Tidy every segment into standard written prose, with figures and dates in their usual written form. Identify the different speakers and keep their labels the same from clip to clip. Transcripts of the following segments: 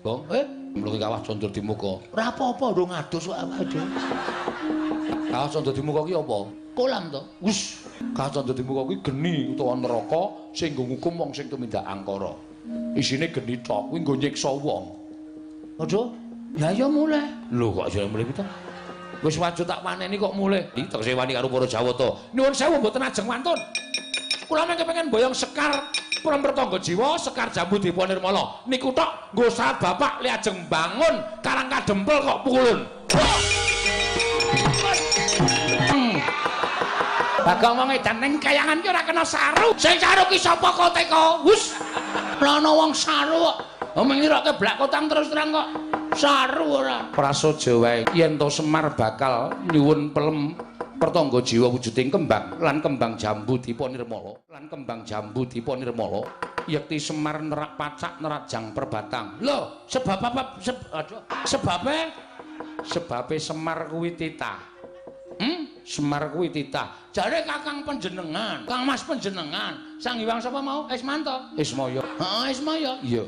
Speaker 1: Gong, mluki Kawah Candra di muka. Ora apa-apa ndung adus wae aja. Kawah Candra di muka ki apa? Kolam to. Wis, Kawah Candra di muka kuwi geni utawa neraka sing nggo ngukum wong sing tumindak angkara. Isine geni tok kuwi nggo nyiksa wong. Aja. Ya ya mulih. Lho kok aja mulih kita? Wis wajib tak paneni kok mulih. Iki tekse wani karo para Jawata. Nuwun sewu mboten ajeng wantun. Kula mengke pengen boyong sekar Purun Pertangga Jiwa, sekar Jambu Dipa Nirmala. Niku tok nggo saat bapak li ajeng bangun karang kadempel kok pukulun. Bagong wong edan ning kayangan ki ora kena saru. Sing saru ki sapa kok teko? Wus. Ana wong saru kok. Omong ngiroke blak kotang terus terang kok. Saru ora. Prasaja wae yen to Semar bakal nyuwun pelem Pertangga Jiwa wujuding kembang lan kembang Jambu Dipa Nirmala lan kembang Jambu Dipa Nirmala yekti Semar nerak pacak nerajang perbatang. Lho, sebab apa? Sebabe Semar kuwi titah. Semar kuwi titah. Jare Kakang panjenengan, Kang Mas panjenengan, Sang Hyang sapa mau? Ismanta. Ismaya. Heeh, Ismaya. Iya.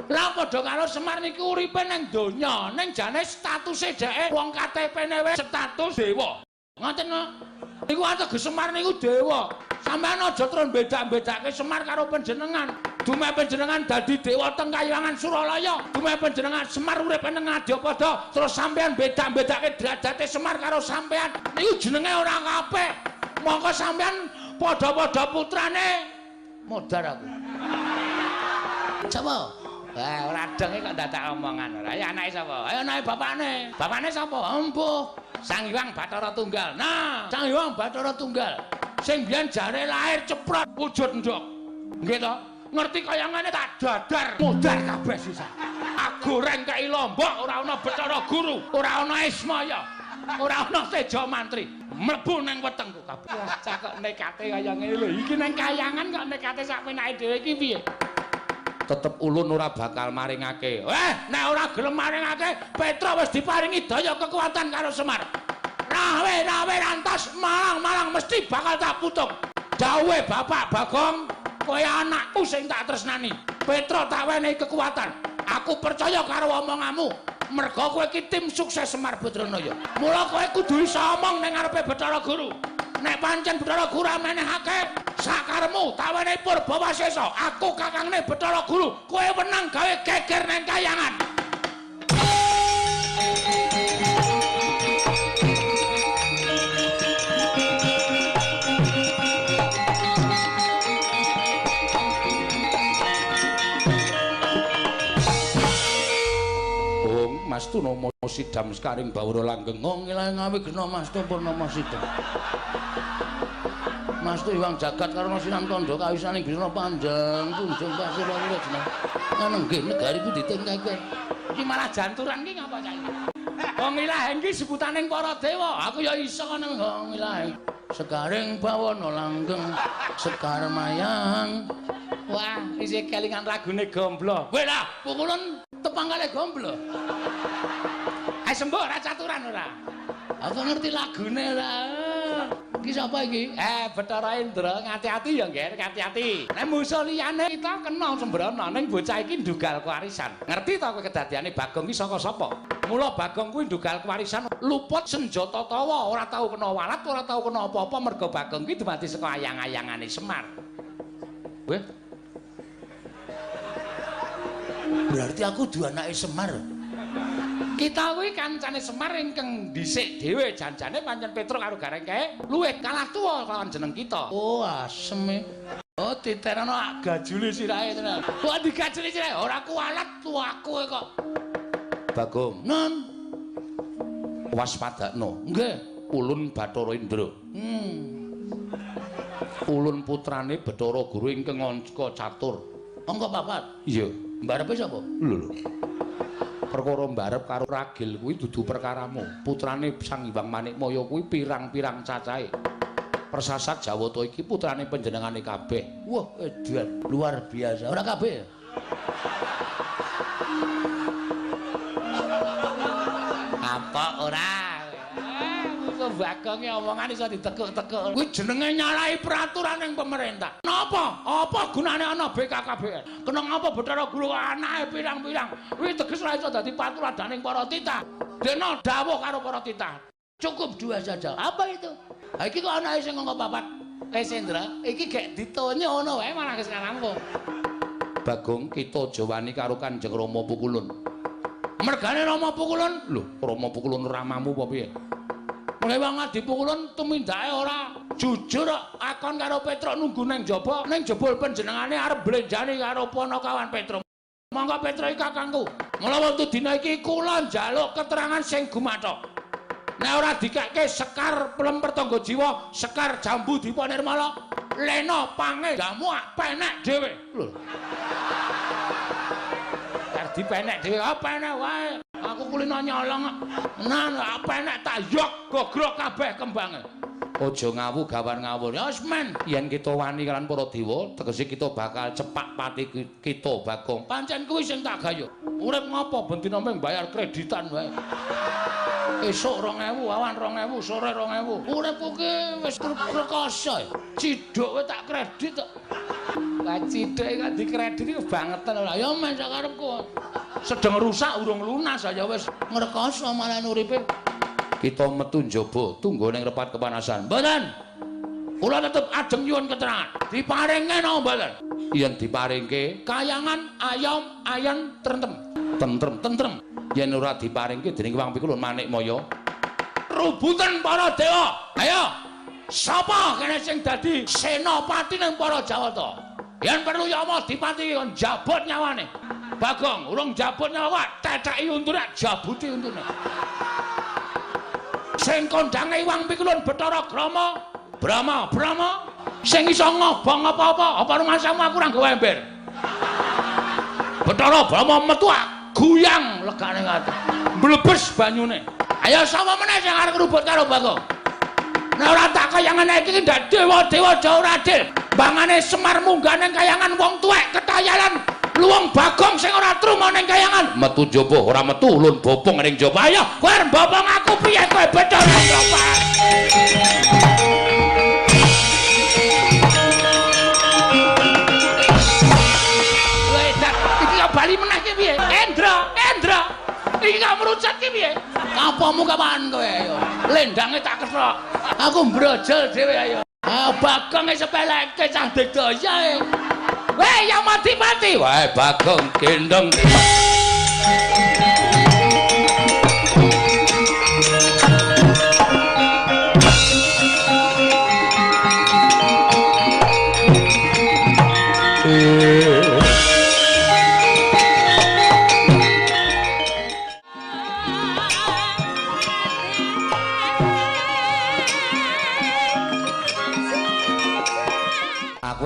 Speaker 1: Lah padha karo Semar niki uripe ning donya, ning jane statuse dheke wong KTP-ne wis status dewa. Ngoten kok. Niku ateges Semar niku dewa. Sampeyan aja terus bedak-bedake Semar karo panjenengan. Dume panjenengan dadi dewa teng Kahyangan Suralaya. Dume panjenengan Semar urip ning Ngadyapada. Terus sampeyan bedak-bedake derajate Semar karo sampeyan. Niku jenenge ora kabeh. Mongko sampeyan padha-padha putrane modar aku. Sapa? Ora denge kok dadak omongan ora. Ya anake sapa? Ayo anake bapakne. Bapakne sapa? Empuh. Sang Hyang Bathara Tunggal. Nah, Sang Hyang Bathara Tunggal. Sing biyen jare lahir ceprot wujud ndok. Nggih to? Ngerti kayangane tak dadar modar kabeh sisa. Agoreng kei Lombok ora ana Bathara Guru, ora ana Ismaya, ora ana Teja Mantri. Mlebu ning wetengku kabeh. Cah kok nekate kaya ngene lho. Iki ning kayangan kok nekate sak penake dhewe iki piye? Tetep ulun ora bakal maringake. Nek ora gelem maringake, Petra wis diparingi daya kekuatan karo Semar. Rawe rantas malang mesti bakal tak putuk. Dawuhe Bapak Bagong, kowe anakku sing tak tresnani. Petra tak wenehi kekuatan. Aku percaya karo omonganmu. Merga kowe iki tim sukses Semar Badranaya. Mula kowe kudu iso omong ning ngarepe Bathara Guru. Nek pancen Bathara Guru menehake sakaremu tak wenehi Purbawasesa, aku kakangne Bathara Guru, kowe wenang gawe geger ning kayangan. Mastu Nama Sidam Sekaring Bawara Langgeng ngilang ngawi gena Mastu Purnama Sidam. Mastu Hyang Jagat karena Sinan Tondo kawisaning Bisna Panjang kunjung pasir loro jeneng. Nggih negari ku ditingkake. Iki malah janturan ki ngapa cah iki? Wong Ilahe iki sebutaning para dewa. Aku ya iso nang Wong Ilahe. Sekaring Bawana Langgeng Sekar Mayang. Wah, isih kelingan lagune Gomblo. Kowe lah pukulun tepang kali Gomblo. Sembuh ora caturan ora. Aku ngerti lagune ora. Iki sapa iki? Bathara Indra, ngati-ati ya, Ngger, ngati-ati. Nek musuh liyane kita kena sembrono ning bocah iki ndugal kewarisan. Ngerti ta kowe kedadiane Bagong iki saka sapa? Mula Bagong kuwi ndugal kewarisan luput senjata tawa, ora tau kena walat, ora tau kena apa-apa merga Bagong iki dumadi saka ayang-ayangane Semar. Weh. Berarti aku duwe anake Semar. Kita kuwi kancane Semar ingkang dhisik dhewe janjane pancen Petruk karo Garengke luwih kalah tuwa lawan jeneng kita. Oh, asem. Oh, diterano gajule sirahe tenan. Kok digajuli sirahe ora kualat tuaku kok. Bagong. Non. Waspadakno. Nggih, ulun Bathara Indra. Ulun putrane Bathara Guru ingkang angka catur. Angka 4. Iya. Mbarepe sapa? Lho. Perkara mbarep karo ragil kuwi dudu perkaramu. Putrane Sang Hyang Manikmaya kuwi pirang-pirang cacahe. Persasat Jawata iki putrane panjenengane kabeh. Wah, edan luar biasa. Ora kabeh. Apa ora? Bagong ki omongan iso ditekuk-tekuk. Kuwi jenenge nyalahi peraturan ning pemerintah. Napa? Apa gunane ana BKKBN? Kena ngapa Bathara Guru anake pirang-pirang. Kuwi teges ora iso dadi patuladaning para titah. Dene dawuh karo para titah. Cukup 2 saja. Apa itu? Ha iki kok anake sing ngomong 4. Sendra, iki gek ditonyo ngono wae malah sekarang kok. Bagong kita jawani karo Kanjeng Rama Pukulun. Mergane Rama Pukulun, lho, Rama Pukulun ramamu apa piye? Mulai wong dipukulun tumindake ora jujur akon karo Petruk nunggu ning jaba, ning jebul panjenengane arep blenjani karo Panakawan Petruk. Monggo Petruk iki kakangku. Mula wektu dina iki kula njaluk keterangan sing gumathok. Nek ora dikekke Sekar Pelemper Tangga Jiwa, Sekar Jambu Dipa Nirmala, Lena Pange jamu penek dhewe. Lho. Kar dipenek dhewe penek wae. Aku kulino nyolong. Nah, penek tak yok gogrok kabeh kembange. Aja ngawu gawan ngawur. Ya wis men, yen kita wani kan para dewa, tegese kita bakal cepak pati kita Bagong. Pancen kuwi sing tak gayuh. Urip ngopo bendina mung bayar kreditan wae. Esuk 2000, awan 2000, sore 2000. Uripku ki wis rekoso. Ciduk wae tak kredit kok. Lah ciduk kok dikredit kebangetan lho. Ya men sak karepku. Sedeng rusak urung lunas ya wis ngrekoso malah uripe. Kita metu njaba tunggu ning repat kepanasan. Mboten. Kula tetep ajeng nyuwun keterangan. Diparinge napa mboten? Yen diparingke kayangan ayam ayan tentrem. Yen ora diparingke dening Wang Pikulun Manikmaya, rubutan para dewa. Ayo. Sapa kene sing dadi senopati ning para Jawata? Yen perlu Yama Dipati kon jabut nyawane. Bagong urung jabut nyawa, teteki untune jabuti untune. Sing kondange Wang Pikulun Bathara Brama sing iso ngobong apa-apa, apa rumangsamu aku ora nggawe ember. Bathara Brama metu guyang legane ngati. Mlebes banyune. Ayo sapa meneh sing arep ngrubut karo Bagong? Nek ora tak kayangan iki ndak dewa-dewa Jawa adil. Bangane Semar munggah ning kayangan wong tuwek ketayalan luwung Bagong sing ora truma ning kayangan. Metu njaba ora metu ulun bopong ning njaba. Ayo kowe arep bopong aku piye kowe Bathara Brama? Bali meneh ki piye? Endra. Iki gak merucut ki piye? Apamu kapan kowe ayo? Lendange tak kethok. Aku mbrojol dhewe ayo. Ah Bagong sepeleke cah digdaya. Weh Yama Dipati. Wae Bagong gendong.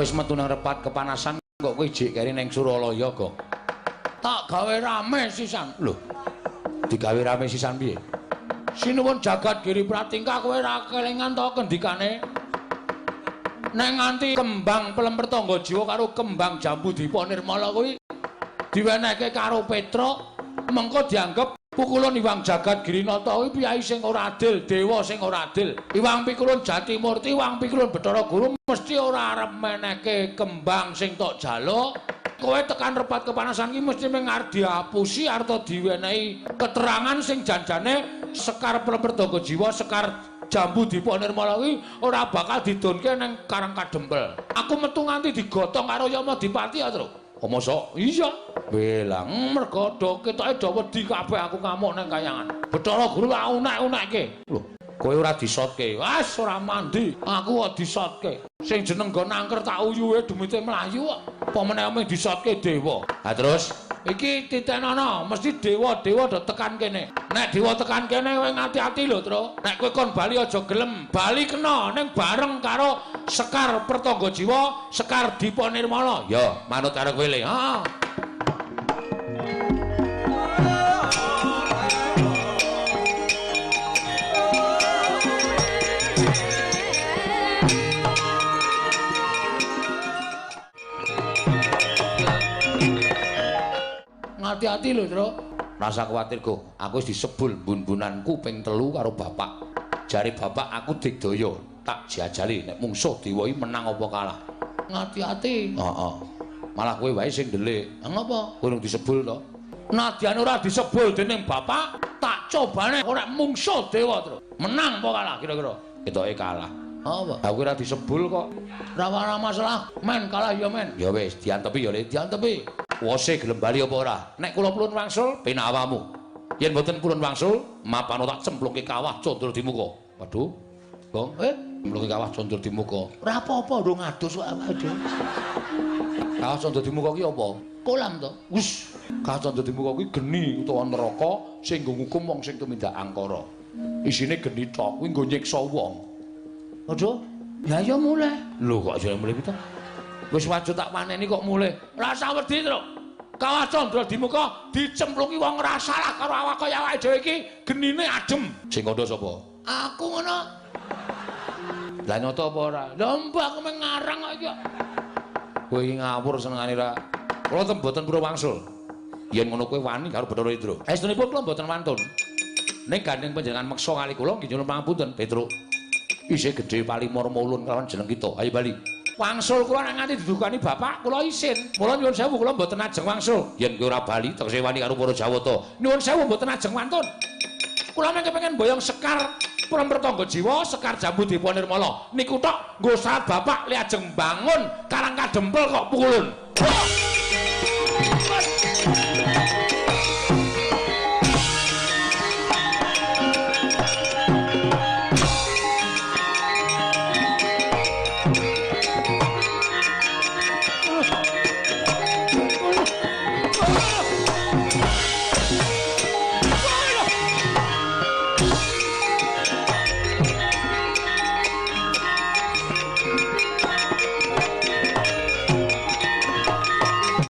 Speaker 1: Wis metu nang repat kepanasan kok kowe jek keri ning Suralaya kok. Tak gawe rame sisan. Lho. Digawe rame sisan piye? Sinuwun jagat Giri Pratingkah kowe ra kelingan to kendikane. Nek nganti kembang Pelemper Tangga Jiwa karo kembang Jambu Dipa Nirmala kuwi diwenehke karo Petruk, mengko dianggep pukulan Iwang Jagat Girinata kuwi piyai sing ora adil, dewa sing ora adil. Iwang Pikulun Jatimurti, Iwang Pikulun Bathara Guru mesti ora arep menehke kembang sing tok jaluk. Kowe tekan repat kepanasan iki mesti mung arep diapusi arep diwenehi keterangan sing janjane Sekar Pelemper Tangga Jiwa, Sekar Jambu Dipa Nirmala kuwi ora bakal didonke ning Karang Kadempel. Aku metu nganti digotong karo Yama Dipati ya, Tru. Oh mosok? Iya. Belang mergo ketoke do wedi kabeh aku ngamuk nang kayangan. Bathara Guru unek-unekke. Lho, kowe ora disotke. Wes ora mandi. Aku kok disotke. Sing jeneng nggo nangker tak uyuhe demite mlayu kok. Apa meneh mung disotke dewa. Ha terus iki titenono mesti dewa-dewa do tekan kene. Nek dewa tekan kene kowe ngati-ati lho, Tru. Nek kowe kon bali aja gelem. Bali kena ning bareng karo Sekar Pertangga Jiwa, Sekar Dipa Nirmala. Ya, manut karo kowe le. Heeh. Hati-hati lho, Tru. Rasa kuwatir, Go. Aku wis disebul bun-bunanku ping 3 karo bapak. Jare bapak aku digdaya, tak jajali nek mungsuh dewa iki menang apa kalah. Ngati-ati. Heeh. Malah kowe wae sing ndelik. Ngapa? Kowe disebul to. Nadyan ora disebul dening bapak, tak cobane ora mungsuh dewa terus. Menang apa kalah kira-kira? Ketoke kalah. Apa? Aku ora disebul kok. Ora masalah. Men kalah ya men. Ya wis diantepi ya diantepi. Wose gelem bali apa ora? Nek kula pulun wangsul penak awamu. Yen mboten pulun wangsul, mapano tak cemplungke kawah condro di muka. Waduh. Gong, cemplungke kawah condro di muka. Ora apa-apa ndung ngadus kok awake. Kawah condro di muka ki apa? Kolam to. Wus, kawah condro di muka kuwi geni utawa neraka sing nggo ngukum wong sing tumindak angkara. Isine geni tok, kuwi nggo nyiksa wong. Aduh, ya ya mulai. Lho kok jare mulai pita? Wis wajib tak paneni kok mulai. Rasa wedi to. Kawah condro di muka dicemplungi wong ora salah karo awak kaya awake dhewe iki genine adem. Sing kandha sapa? Aku ngono. Lah nyoto apa ora? Lah mbah aku meng ngarang kok iki. Kowe iki ngawur senengane ra. Kula mboten purun wangsul. Yen ngono kowe wani karo Bathara Indra. Estunipun kula mboten wantun. Ning gandeng panjenengan meksa kali kula nggih nyuwun pangapunten, Petruk. Isih gedhe palimur mulun kelawan jeneng kita. Ayo bali. Wangsul kula nek nganti didukani bapak kula isin. Mula nyuwun sewu kula mboten ajeng wangsul. Yen kowe ora bali tegese wani karo para Jawata. Nyuwun sewu mboten ajeng wantun. Kula mengke pengen boyong sekar Prampertangga Jiwa, sekar Jambu Dewa Nirmala. Niku tok nggo saat bapak li ajeng bangun karang kadempel kok pukulun.